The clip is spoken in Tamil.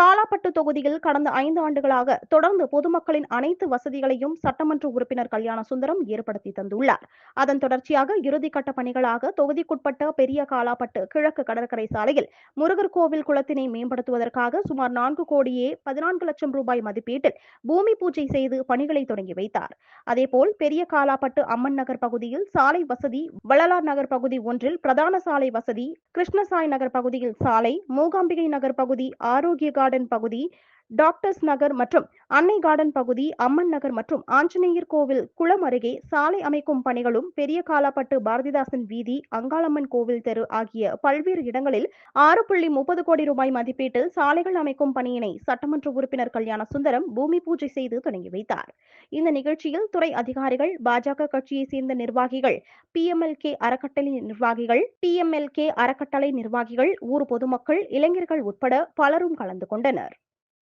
காலாப்பட்டு தொகுதியில் கடந்த 5 ஆண்டுகளாக தொடர்ந்து பொதுமக்களின் அனைத்து வசதிகளையும் சட்டமன்ற உறுப்பினர் கல்யாண சுந்தரம் ஏற்படுத்தி தந்துள்ளார். அதன் தொடர்ச்சியாக இறுதிக்கட்ட பணிகளாக தொகுதிக்குட்பட்ட பெரிய காலாப்பட்டு கிழக்கு கடற்கரை சாலையில் முருகர் கோவில் குளத்தினை மேம்படுத்துவதற்காக சுமார் 4 கோடியே 14 லட்சம் ரூபாய் மதிப்பீட்டில் பூமி பூஜை செய்து பணிகளை தொடங்கி வைத்தார். அதேபோல் பெரிய காலாப்பட்டு அம்மன் நகர் பகுதியில் சாலை வசதி, வள்ளலார் நகர் பகுதி ஒன்றில் பிரதான சாலை வசதி, கிருஷ்ணசாய் நகர் பகுதியில் சாலை, மூகாம்பிகை நகர் பகுதி, ஆரோக்கிய கார்டன் பகுதி, டாக்டர்ஸ் நகர் மற்றும் அன்னை கார்டன் பகுதி, அம்மன் நகர் மற்றும் ஆஞ்சநேயர் கோவில் குளம் அருகே சாலை அமைக்கும் பணிகளும், பெரிய காலாப்பட்டு பாரதிதாசன் வீதி, அங்காளம்மன் கோவில் தெரு ஆகிய பல்வேறு இடங்களில் 6.30 கோடி ரூபாய் மதிப்பீட்டில் சாலைகள் அமைக்கும் பணியினை சட்டமன்ற உறுப்பினர் கல்யாண சுந்தரம் பூமி பூஜை செய்து தொடங்கி வைத்தார். இந்த நிகழ்ச்சியில் துறை அதிகாரிகள், பாஜக கட்சியை சேர்ந்த நிர்வாகிகள், பிஎம்எல்கே அறக்கட்டளை நிர்வாகிகள், ஊர் பொதுமக்கள், இளைஞர்கள் உட்பட பலரும் கலந்து கொண்டனர்.